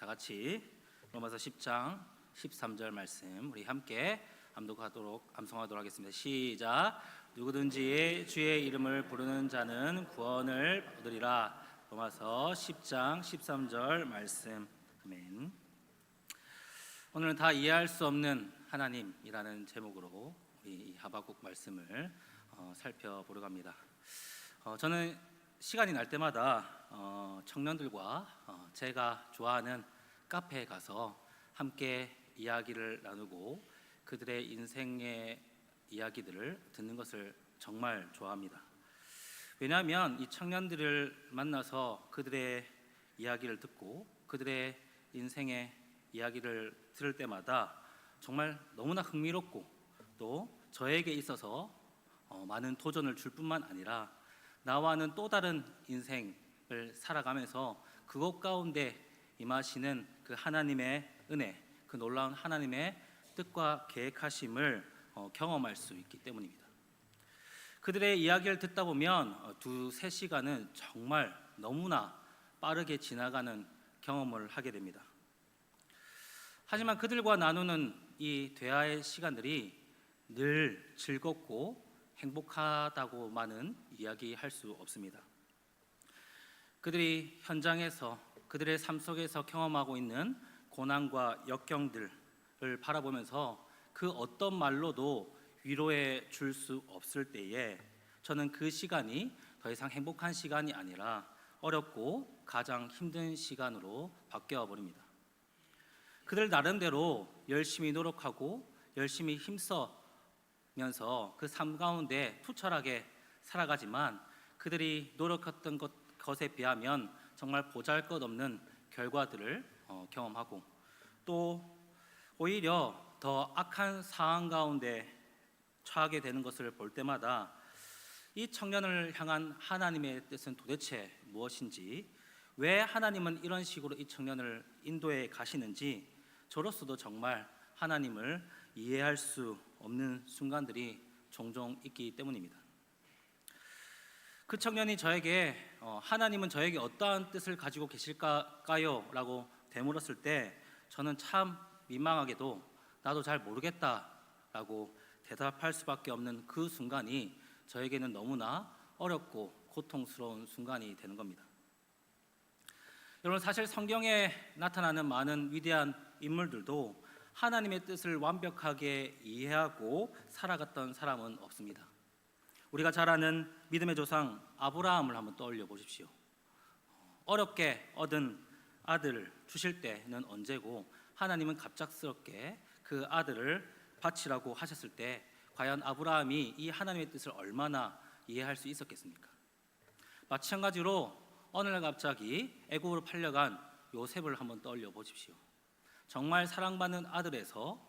다 같이 로마서 10장 13절 말씀 우리 함께 암송하도록 하겠습니다. 시작. 누구든지 주의 이름을 부르는 자는 구원을 얻으리라. 로마서 10장 13절 말씀. 아멘. 오늘은 다 이해할 수 없는 하나님이라는 제목으로 우리 하박국 말씀을 살펴보려고 합니다. 저는 시간이 날 때마다 청년들과 제가 좋아하는 카페에 가서 함께 이야기를 나누고 그들의 인생의 이야기들을 듣는 것을 정말 좋아합니다. 왜냐하면 이 청년들을 만나서 그들의 이야기를 듣고 그들의 인생의 이야기를 들을 때마다 정말 너무나 흥미롭고 또 저에게 있어서 많은 도전을 줄 뿐만 아니라 나와는 또 다른 인생을 살아가면서 그것 가운데 임하시는 그 하나님의 은혜, 그 놀라운 하나님의 뜻과 계획하심을 경험할 수 있기 때문입니다. 그들의 이야기를 듣다 보면 2-3시간은 정말 너무나 빠르게 지나가는 경험을 하게 됩니다. 하지만 그들과 나누는 이 대화의 시간들이 늘 즐겁고 행복하다고만은 이야기할 수 없습니다. 그들이 현장에서 그들의 삶 속에서 경험하고 있는 고난과 역경들을 바라보면서 그 어떤 말로도 위로해 줄 수 없을 때에 저는 그 시간이 더 이상 행복한 시간이 아니라 어렵고 가장 힘든 시간으로 바뀌어 버립니다. 그들 나름대로 열심히 노력하고 열심히 힘써면서 그 삶 가운데 투철하게 살아가지만 그들이 노력했던 것에 비하면 정말 보잘것없는 결과들을 경험하고 또 오히려 더 악한 상황 가운데 처하게 되는 것을 볼 때마다 이 청년을 향한 하나님의 뜻은 도대체 무엇인지, 왜 하나님은 이런 식으로 이 청년을 인도해 가시는지 저로서도 정말 하나님을 이해할 수 없는 순간들이 종종 있기 때문입니다. 그 청년이 저에게 하나님은 저에게 어떠한 뜻을 가지고 계실까요? 라고 되물었을 때 저는 참 민망하게도 나도 잘 모르겠다라고 대답할 수밖에 없는 그 순간이 저에게는 너무나 어렵고 고통스러운 순간이 되는 겁니다. 여러분, 사실 성경에 나타나는 많은 위대한 인물들도 하나님의 뜻을 완벽하게 이해하고 살아갔던 사람은 없습니다. 우리가 잘 아는 믿음의 조상 아브라함을 한번 떠올려 보십시오. 어렵게 얻은 아들을 주실 때는 언제고 하나님은 갑작스럽게 그 아들을 바치라고 하셨을 때 과연 아브라함이 이 하나님의 뜻을 얼마나 이해할 수 있었겠습니까? 마찬가지로 어느 날 갑자기 애굽으로 팔려간 요셉을 한번 떠올려 보십시오. 정말 사랑받는 아들에서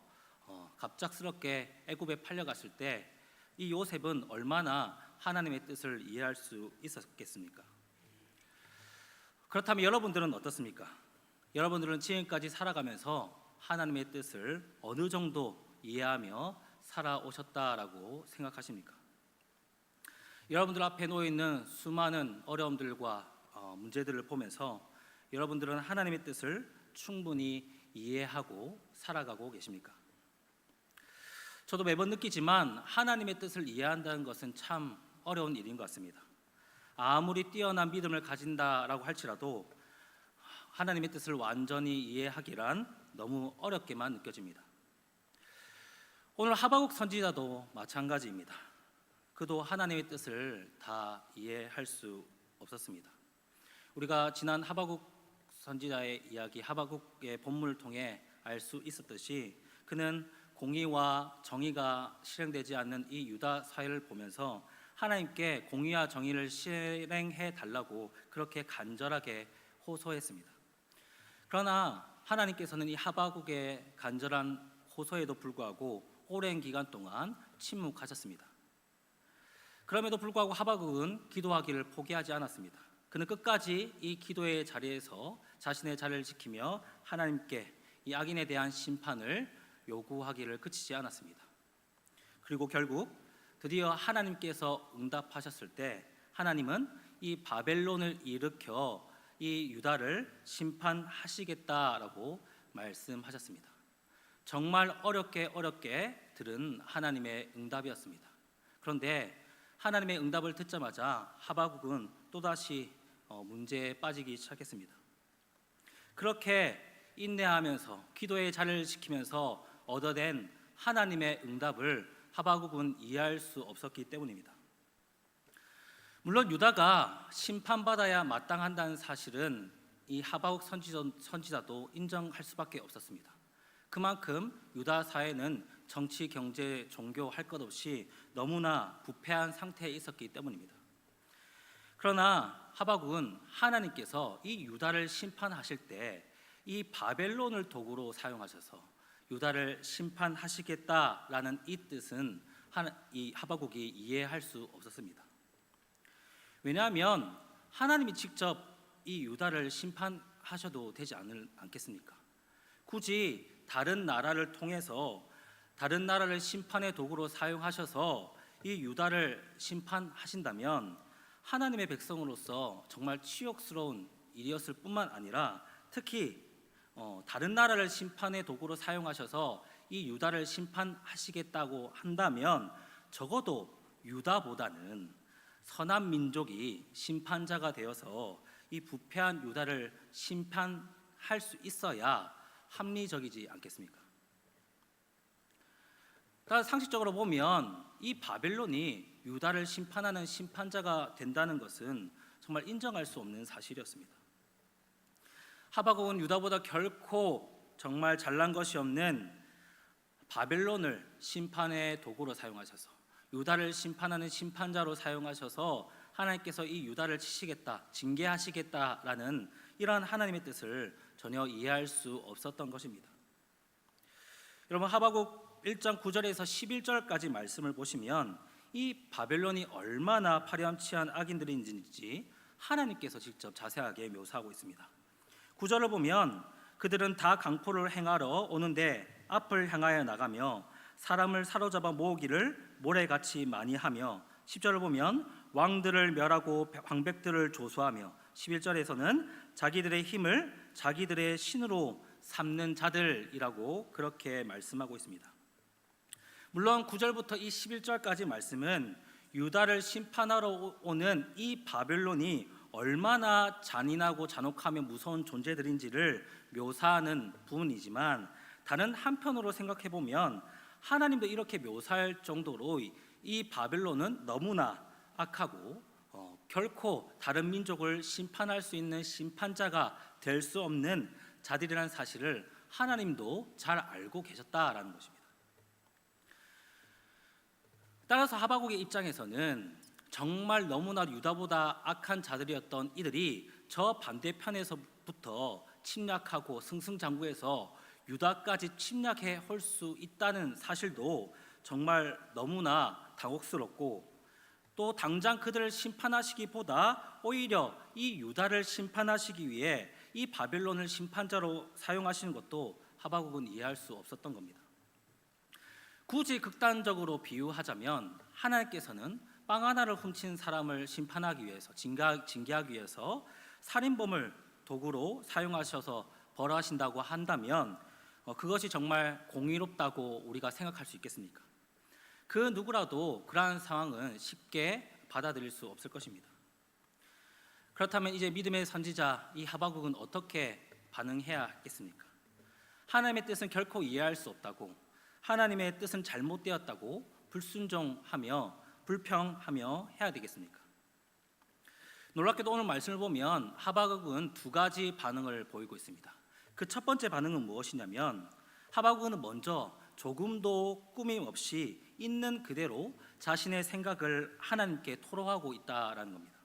갑작스럽게 애굽에 팔려갔을 때 이 요셉은 얼마나 하나님의 뜻을 이해할 수 있었겠습니까? 그렇다면 여러분들은 어떻습니까? 여러분들은 지금까지 살아가면서 하나님의 뜻을 어느 정도 이해하며 살아오셨다라고 생각하십니까? 여러분들 앞에 놓여 있는 수많은 어려움들과 문제들을 보면서 여러분들은 하나님의 뜻을 충분히 이해하고 살아가고 계십니까? 저도 매번 느끼지만 하나님의 뜻을 이해한다는 것은 참 어려운 일인 것 같습니다. 아무리 뛰어난 믿음을 가진다라고 할지라도 하나님의 뜻을 완전히 이해하기란 너무 어렵게만 느껴집니다. 오늘 하박국 선지자도 마찬가지입니다. 그도 하나님의 뜻을 다 이해할 수 없었습니다. 우리가 지난 하박국 선지자의 이야기, 하박국의 본문을 통해 알 수 있었듯이 그는 공의와 정의가 실행되지 않는 이 유다 사회를 보면서 하나님께 공의와 정의를 실행해 달라고 그렇게 간절하게 호소했습니다. 그러나 하나님께서는 이 하박국의 간절한 호소에도 불구하고 오랜 기간 동안 침묵하셨습니다. 그럼에도 불구하고 하박국은 기도하기를 포기하지 않았습니다. 그는 끝까지 이 기도의 자리에서 자신의 자리를 지키며 하나님께 이 악인에 대한 심판을 요구하기를 그치지 않았습니다. 그리고 결국 드디어 하나님께서 응답하셨을 때 하나님은 이 바벨론을 일으켜 이 이 유다를 심판하시겠다라고 말씀하셨습니다. 정말 어렵게 들은 하나님의 응답이었습니다. 그런데 하나님의 응답을 듣자마자 하박국은 또다시 문제에 빠지기 시작했습니다. 그렇게 인내하면서 기도의 자리를 지키면서 얻어낸 하나님의 응답을 하박국은 이해할 수 없었기 때문입니다. 물론 유다가 심판받아야 마땅한다는 사실은 이 하박국 선지자도 인정할 수밖에 없었습니다. 그만큼 유다 사회는 정치, 경제, 종교 할 것 없이 너무나 부패한 상태에 있었기 때문입니다. 그러나 하박국은 하나님께서 이 유다를 심판하실 때 이 바벨론을 도구로 사용하셔서 유다를 심판하시겠다라는 이 뜻은 이 하박국이 이해할 수 없었습니다. 왜냐하면 하나님이 직접 이 유다를 심판하셔도 되지 않겠습니까? 굳이 다른 나라를 통해서 다른 나라를 심판의 도구로 사용하셔서 이 유다를 심판하신다면 하나님의 백성으로서 정말 치욕스러운 일이었을 뿐만 아니라 특히 다른 나라를 심판의 도구로 사용하셔서 이 유다를 심판하시겠다고 한다면 적어도 유다보다는 선한 민족이 심판자가 되어서 이 부패한 유다를 심판할 수 있어야 합리적이지 않겠습니까? 따라서 상식적으로 보면 이 바벨론이 유다를 심판하는 심판자가 된다는 것은 정말 인정할 수 없는 사실이었습니다. 하박국은 유다보다 결코 정말 잘난 것이 없는 바벨론을 심판의 도구로 사용하셔서 유다를 심판하는 심판자로 사용하셔서 하나님께서 이 유다를 치시겠다, 징계하시겠다라는 이러한 하나님의 뜻을 전혀 이해할 수 없었던 것입니다. 여러분 하박국 1장 9절에서 11절까지 말씀을 보시면 이 바벨론이 얼마나 파렴치한 악인들인지 하나님께서 직접 자세하게 묘사하고 있습니다. 9절을 보면 그들은 다 강포를 행하러 오는데 앞을 향하여 나가며 사람을 사로잡아 모으기를 모래같이 많이 하며 10절을 보면 왕들을 멸하고 방백들을 조소하며 11절에서는 자기들의 힘을 자기들의 신으로 삼는 자들이라고 그렇게 말씀하고 있습니다. 물론 9절부터 이 11절까지 말씀은 유다를 심판하러 오는 이 바벨론이 얼마나 잔인하고 잔혹하며 무서운 존재들인지를 묘사하는 부분이지만 다른 한편으로 생각해 보면 하나님도 이렇게 묘사할 정도로 이 바벨론은 너무나 악하고 결코 다른 민족을 심판할 수 있는 심판자가 될 수 없는 자들이라는 사실을 하나님도 잘 알고 계셨다라는 것입니다. 따라서 하박국의 입장에서는 정말 너무나 유다보다 악한 자들이었던 이들이 저 반대편에서부터 침략하고 승승장구해서 유다까지 침략해 올 수 있다는 사실도 정말 너무나 당혹스럽고 또 당장 그들을 심판하시기보다 오히려 이 유다를 심판하시기 위해 이 바벨론을 심판자로 사용하시는 것도 하박국은 이해할 수 없었던 겁니다. 굳이 극단적으로 비유하자면 하나님께서는 빵 하나를 훔친 사람을 심판하기 위해서 징계하기 위해서 살인범을 도구로 사용하셔서 벌하신다고 한다면 그것이 정말 공의롭다고 우리가 생각할 수 있겠습니까? 그 누구라도 그러한 상황은 쉽게 받아들일 수 없을 것입니다. 그렇다면 이제 믿음의 선지자 이 하박국은 어떻게 반응해야 하겠습니까? 하나님의 뜻은 결코 이해할 수 없다고, 하나님의 뜻은 잘못되었다고 불순종하며 불평하며 해야 되겠습니까? 놀랍게도 오늘 말씀을 보면 하박국은 두 가지 반응을 보이고 있습니다. 그 첫 번째 반응은 무엇이냐면 하박국은 먼저 조금도 꾸밈 없이 있는 그대로 자신의 생각을 하나님께 토로하고 있다라는 겁니다.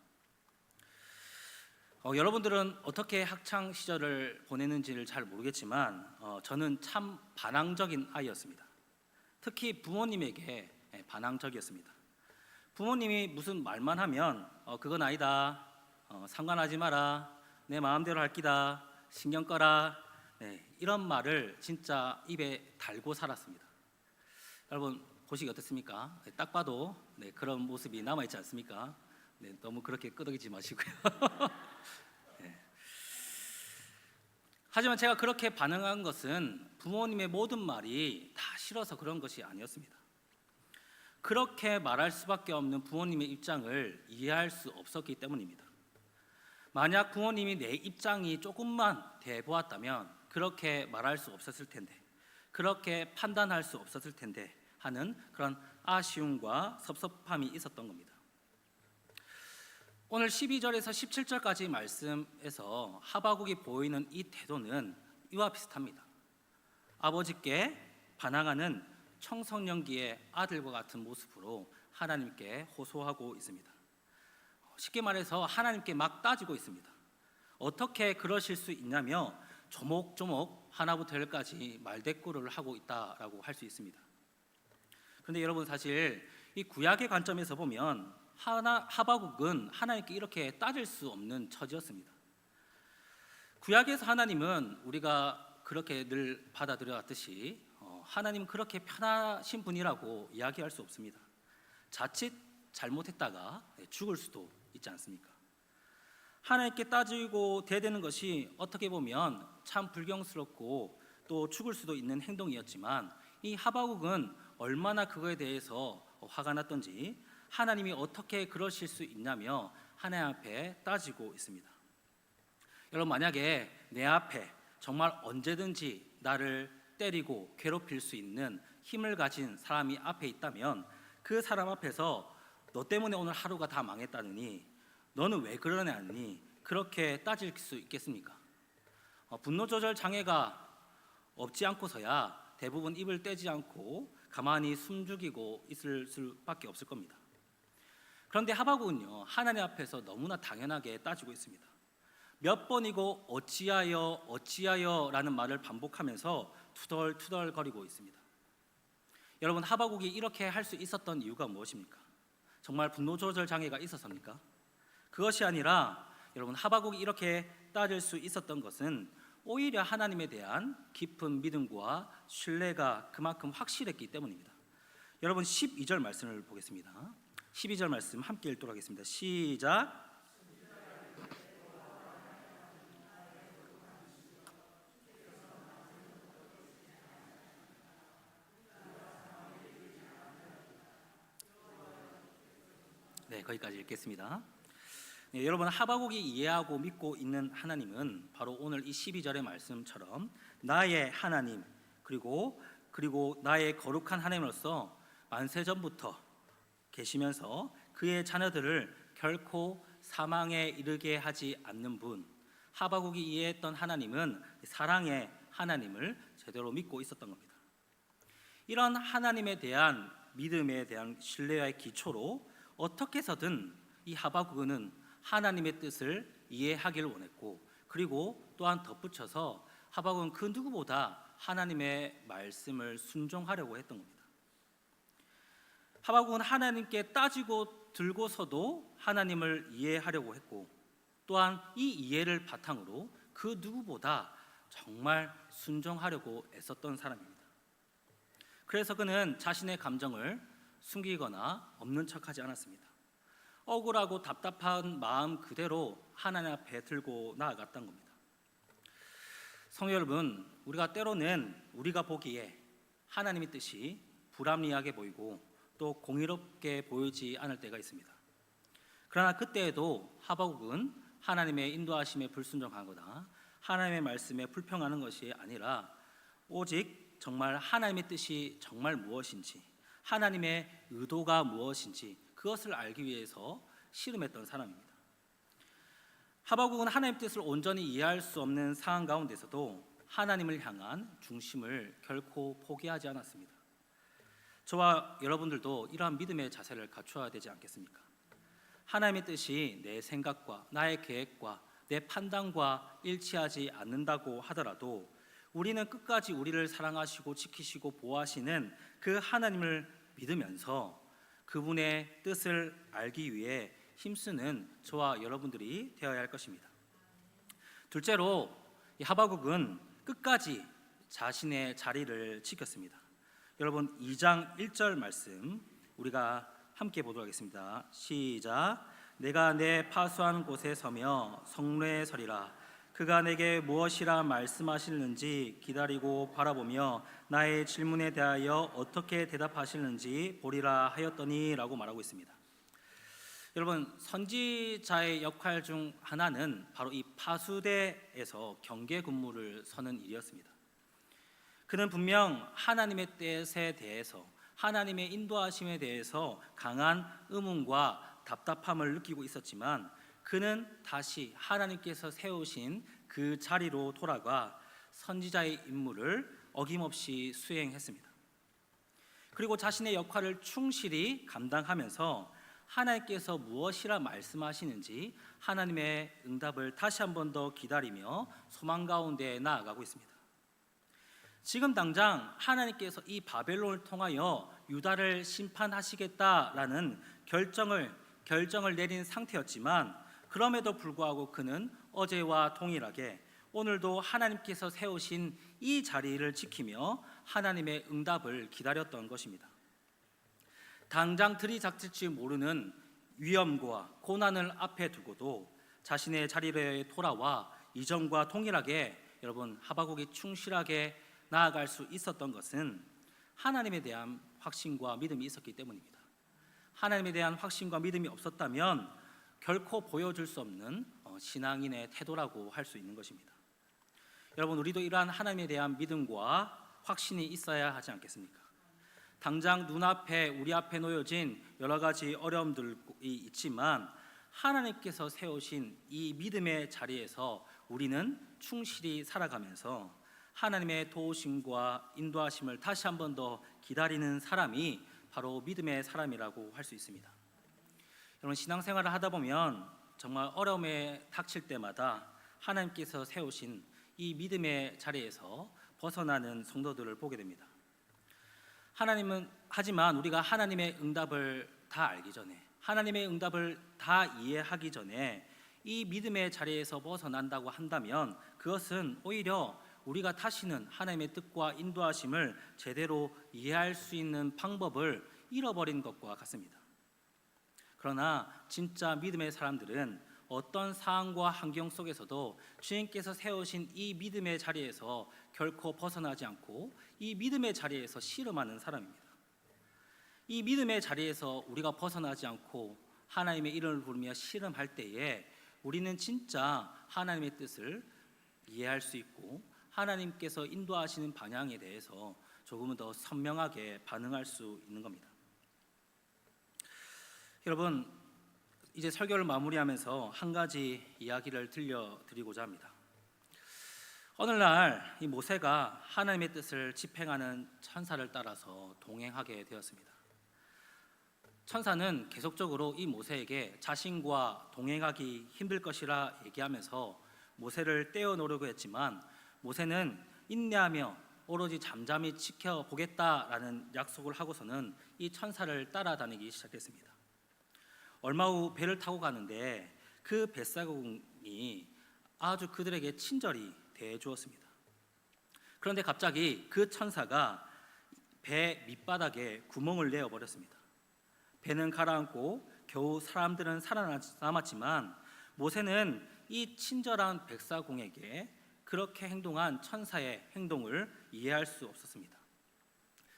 여러분들은 어떻게 학창 시절을 보내는지를 잘 모르겠지만 저는 참 반항적인 아이였습니다. 특히 부모님에게 반항적이었습니다. 부모님이 무슨 말만 하면 그건 아니다, 상관하지 마라, 내 마음대로 할 기다, 신경 꺼라, 이런 말을 진짜 입에 달고 살았습니다. 여러분 보시기 어떻습니까? 딱 봐도 그런 모습이 남아있지 않습니까? 너무 그렇게 끄덕이지 마시고요. 하지만 제가 그렇게 반응한 것은 부모님의 모든 말이 다 싫어서 그런 것이 아니었습니다. 그렇게 말할 수밖에 없는 부모님의 입장을 이해할 수 없었기 때문입니다. 만약 부모님이 내 입장이 조금만 대보았다면 그렇게 말할 수 없었을 텐데, 그렇게 판단할 수 없었을 텐데 하는 그런 아쉬움과 섭섭함이 있었던 겁니다. 오늘 12절에서 17절까지 말씀에서 하박국이 보이는 이 태도는 이와 비슷합니다. 아버지께 반항하는 청소년기의 아들과 같은 모습으로 하나님께 호소하고 있습니다. 쉽게 말해서 하나님께 막 따지고 있습니다. 어떻게 그러실 수 있냐며 조목조목 하나부터 열까지 말대꾸를 하고 있다라고 할 수 있습니다. 그런데 여러분, 사실 이 구약의 관점에서 보면 하박국은 하나님께 이렇게 따질 수 없는 처지였습니다. 구약에서 하나님은 우리가 그렇게 늘 받아들여 왔듯이 하나님은 그렇게 편하신 분이라고 이야기할 수 없습니다. 자칫 잘못했다가 죽을 수도 있지 않습니까? 하나님께 따지고 대드는 것이 어떻게 보면 참 불경스럽고 또 죽을 수도 있는 행동이었지만, 이 하박국은 얼마나 그거에 대해서 화가 났던지 하나님이 어떻게 그러실 수 있냐며 하나님 앞에 따지고 있습니다. 여러분, 만약에 내 앞에 정말 언제든지 나를 때리고 괴롭힐 수 있는 힘을 가진 사람이 앞에 있다면 그 사람 앞에서 너 때문에 오늘 하루가 다 망했다느니 너는 왜 그러냐니 그렇게 따질 수 있겠습니까? 분노 조절 장애가 없지 않고서야 대부분 입을 떼지 않고 가만히 숨죽이고 있을 수밖에 없을 겁니다. 그런데 하박국은요, 하나님 앞에서 너무나 당연하게 따지고 있습니다. 몇 번이고 어찌하여 라는 말을 반복하면서 투덜투덜거리고 있습니다. 여러분, 하박국이 이렇게 할 수 있었던 이유가 무엇입니까? 정말 분노 조절 장애가 있어서입니까? 그것이 아니라 여러분, 하박국이 이렇게 따질 수 있었던 것은 오히려 하나님에 대한 깊은 믿음과 신뢰가 그만큼 확실했기 때문입니다. 여러분, 12절 말씀을 보겠습니다. 12절 말씀 함께 읽도록 하겠습니다. 시작. 네, 거기까지 읽겠습니다. 네, 여러분, 하박국이 이해하고 믿고 있는 하나님은 바로 오늘 이 12절의 말씀처럼 나의 하나님, 그리고 나의 거룩한 하나님으로서 만세전부터 계시면서 그의 자녀들을 결코 사망에 이르게 하지 않는 분, 하박국이 이해했던 하나님은 사랑의 하나님을 제대로 믿고 있었던 겁니다. 이런 하나님에 대한 믿음에 대한 신뢰의 기초로 어떻게 해서든 이 하박국은 하나님의 뜻을 이해하기를 원했고, 그리고 또한 덧붙여서 하박국은 그 누구보다 하나님의 말씀을 순종하려고 했던 겁니다. 하박국은 하나님께 따지고 들고서도 하나님을 이해하려고 했고, 또한 이 이해를 바탕으로 그 누구보다 정말 순종하려고 애썼던 사람입니다. 그래서 그는 자신의 감정을 숨기거나 없는 척하지 않았습니다. 억울하고 답답한 마음 그대로 하나님 앞에 들고 나아갔던 겁니다. 성도 여러분, 우리가 때로는 우리가 보기에 하나님의 뜻이 불합리하게 보이고 또 공의롭게 보이지 않을 때가 있습니다. 그러나 그때에도 하박국은 하나님의 인도하심에 불순종하거나 하나님의 말씀에 불평하는 것이 아니라 오직 정말 하나님의 뜻이 정말 무엇인지, 하나님의 의도가 무엇인지 그것을 알기 위해서 씨름했던 사람입니다. 하박국은 하나님의 뜻을 온전히 이해할 수 없는 상황 가운데서도 하나님을 향한 중심을 결코 포기하지 않았습니다. 저와 여러분들도 이러한 믿음의 자세를 갖춰야 되지 않겠습니까? 하나님의 뜻이 내 생각과 나의 계획과 내 판단과 일치하지 않는다고 하더라도 우리는 끝까지 우리를 사랑하시고 지키시고 보호하시는 그 하나님을 믿으면서 그분의 뜻을 알기 위해 힘쓰는 저와 여러분들이 되어야 할 것입니다. 둘째로, 이 하박국은 끝까지 자신의 자리를 지켰습니다. 여러분, 2장 1절 말씀 우리가 함께 보도록 하겠습니다. 시작. 내가 내 파수한 곳에 서며 성례에 서리라. 그가 내게 무엇이라 말씀하시는지 기다리고 바라보며 나의 질문에 대하여 어떻게 대답하시는지 보리라 하였더니라고 말하고 있습니다. 여러분, 선지자의 역할 중 하나는 바로 이 파수대에서 경계 근무를 서는 일이었습니다. 그는 분명 하나님의 뜻에 대해서, 하나님의 인도하심에 대해서 강한 의문과 답답함을 느끼고 있었지만 그는 다시 하나님께서 세우신 그 자리로 돌아가 선지자의 임무를 어김없이 수행했습니다. 그리고 자신의 역할을 충실히 감당하면서 하나님께서 무엇이라 말씀하시는지 하나님의 응답을 다시 한 번 더 기다리며 소망 가운데 나아가고 있습니다. 지금 당장 하나님께서 이 바벨론을 통하여 유다를 심판하시겠다라는 결정을 내린 상태였지만 그럼에도 불구하고 그는 어제와 동일하게 오늘도 하나님께서 세우신 이 자리를 지키며 하나님의 응답을 기다렸던 것입니다. 당장 들이닥칠지 모르는 위험과 고난을 앞에 두고도 자신의 자리에 돌아와 이전과 동일하게 여러분 하박국이 충실하게 나아갈 수 있었던 것은 하나님에 대한 확신과 믿음이 있었기 때문입니다. 하나님에 대한 확신과 믿음이 없었다면 결코 보여줄 수 없는 신앙인의 태도라고 할 수 있는 것입니다. 여러분, 우리도 이러한 하나님에 대한 믿음과 확신이 있어야 하지 않겠습니까? 당장 눈앞에 우리 앞에 놓여진 여러 가지 어려움들이 있지만 하나님께서 세우신 이 믿음의 자리에서 우리는 충실히 살아가면서 하나님의 도우심과 인도하심을 다시 한 번 더 기다리는 사람이 바로 믿음의 사람이라고 할 수 있습니다. 여러분, 신앙생활을 하다 보면 정말 어려움에 닥칠 때마다 하나님께서 세우신 이 믿음의 자리에서 벗어나는 성도들을 보게 됩니다. 하지만 우리가 하나님의 응답을 다 알기 전에, 하나님의 응답을 다 이해하기 전에 이 믿음의 자리에서 벗어난다고 한다면 그것은 오히려 우리가 다시는 하나님의 뜻과 인도하심을 제대로 이해할 수 있는 방법을 잃어버린 것과 같습니다. 그러나 진짜 믿음의 사람들은 어떤 상황과 환경 속에서도 주님께서 세우신 이 믿음의 자리에서 결코 벗어나지 않고 이 믿음의 자리에서 씨름하는 사람입니다. 이 믿음의 자리에서 우리가 벗어나지 않고 하나님의 이름을 부르며 씨름할 때에 우리는 진짜 하나님의 뜻을 이해할 수 있고 하나님께서 인도하시는 방향에 대해서 조금은 더 선명하게 반응할 수 있는 겁니다. 여러분, 이제 설교를 마무리하면서 한 가지 이야기를 들려드리고자 합니다. 오늘날 이 모세가 하나님의 뜻을 집행하는 천사를 따라서 동행하게 되었습니다. 천사는 계속적으로 이 모세에게 자신과 동행하기 힘들 것이라 얘기하면서 모세를 떼어놓으려고 했지만 모세는 인내하며 오로지 잠잠히 지켜보겠다라는 약속을 하고서는 이 천사를 따라다니기 시작했습니다. 얼마 후 배를 타고 가는데 그 뱃사공이 아주 그들에게 친절히 대해주었습니다. 그런데 갑자기 그 천사가 배 밑바닥에 구멍을 내어버렸습니다. 배는 가라앉고 겨우 사람들은 살아남았지만 모세는 이 친절한 백사공에게 그렇게 행동한 천사의 행동을 이해할 수 없었습니다.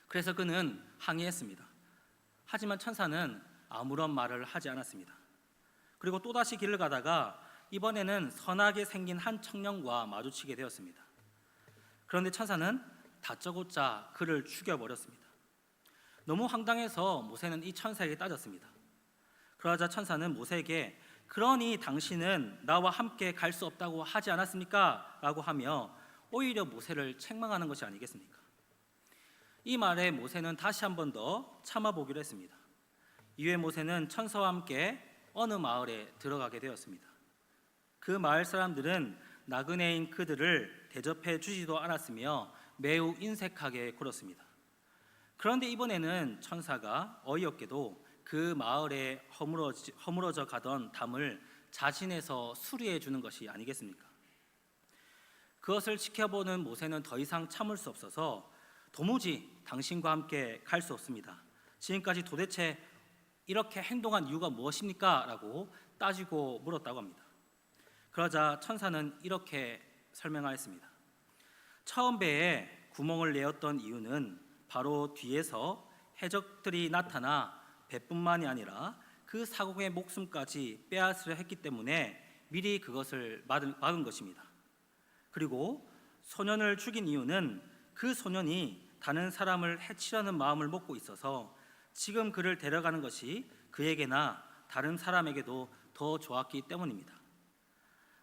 그래서 그는 항의했습니다. 하지만 천사는 아무런 말을 하지 않았습니다. 그리고 또다시 길을 가다가 이번에는 선하게 생긴 한 청년과 마주치게 되었습니다. 그런데 천사는 다짜고짜 그를 죽여버렸습니다. 너무 황당해서 모세는 이 천사에게 따졌습니다. 그러자 천사는 모세에게 그러니 당신은 나와 함께 갈 수 없다고 하지 않았습니까? 라고 하며 오히려 모세를 책망하는 것이 아니겠습니까? 이 말에 모세는 다시 한 번 더 참아보기로 했습니다. 이후에 모세는 천사와 함께 어느 마을에 들어가게 되었습니다. 그 마을 사람들은 나그네인 그들을 대접해 주지도 않았으며 매우 인색하게 굴었습니다. 그런데 이번에는 천사가 어이없게도 그 마을에 허물어져 가던 담을 자진해서 수리해 주는 것이 아니겠습니까? 그것을 지켜보는 모세는 더 이상 참을 수 없어서 도무지 당신과 함께 갈 수 없습니다. 지금까지 도대체 이렇게 행동한 이유가 무엇입니까? 라고 따지고 물었다고 합니다. 그러자 천사는 이렇게 설명하였습니다. 처음 배에 구멍을 내었던 이유는 바로 뒤에서 해적들이 나타나 배뿐만이 아니라 그 사공의 목숨까지 빼앗으려 했기 때문에 미리 그것을 막은 것입니다. 그리고 소년을 죽인 이유는 그 소년이 다른 사람을 해치려는 마음을 먹고 있어서 지금 그를 데려가는 것이 그에게나 다른 사람에게도 더 좋았기 때문입니다.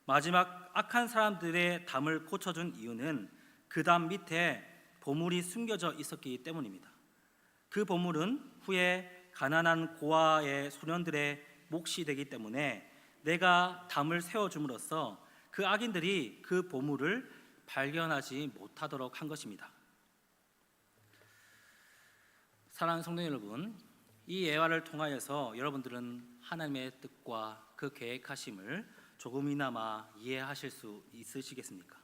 마지막 악한 사람들의 담을 고쳐준 이유는 그 담 밑에 보물이 숨겨져 있었기 때문입니다. 그 보물은 후에 가난한 고아의 소년들의 몫이 되기 때문에 내가 담을 세워줌으로써 그 악인들이 그 보물을 발견하지 못하도록 한 것입니다. 사랑하는 성도 여러분, 이 예화를 통하여서 여러분들은 하나님의 뜻과 그 계획하심을 조금이나마 이해하실 수 있으시겠습니까?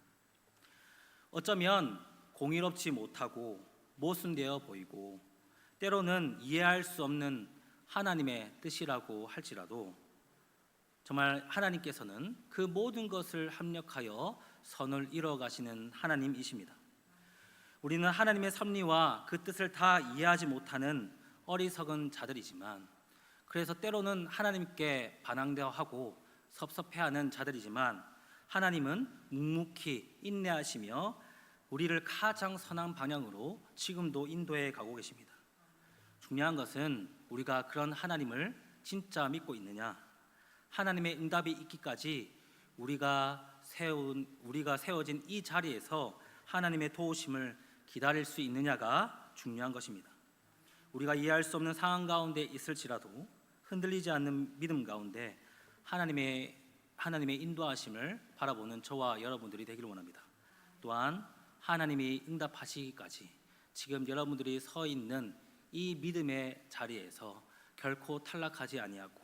어쩌면 공의롭지 못하고 모순되어 보이고 때로는 이해할 수 없는 하나님의 뜻이라고 할지라도 정말 하나님께서는 그 모든 것을 합력하여 선을 이뤄가시는 하나님이십니다. 우리는 하나님의 섭리와 그 뜻을 다 이해하지 못하는 어리석은 자들이지만, 그래서 때로는 하나님께 반항대하고 섭섭해하는 자들이지만, 하나님은 묵묵히 인내하시며 우리를 가장 선한 방향으로 지금도 인도해 가고 계십니다. 중요한 것은 우리가 그런 하나님을 진짜 믿고 있느냐, 하나님의 응답이 있기까지 우리가 세워진 이 자리에서 하나님의 도우심을 기다릴 수 있느냐가 중요한 것입니다. 우리가 이해할 수 없는 상황 가운데 있을지라도 흔들리지 않는 믿음 가운데 하나님의 인도하심을 바라보는 저와 여러분들이 되기를 원합니다. 또한 하나님이 응답하시기까지 지금 여러분들이 서 있는 이 믿음의 자리에서 결코 탈락하지 아니하고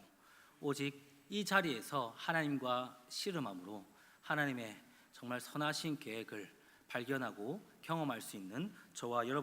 오직 이 자리에서 하나님과 씨름함으로 하나님의 정말 선하신 계획을 발견하고 경험할 수 있는 저와 여러분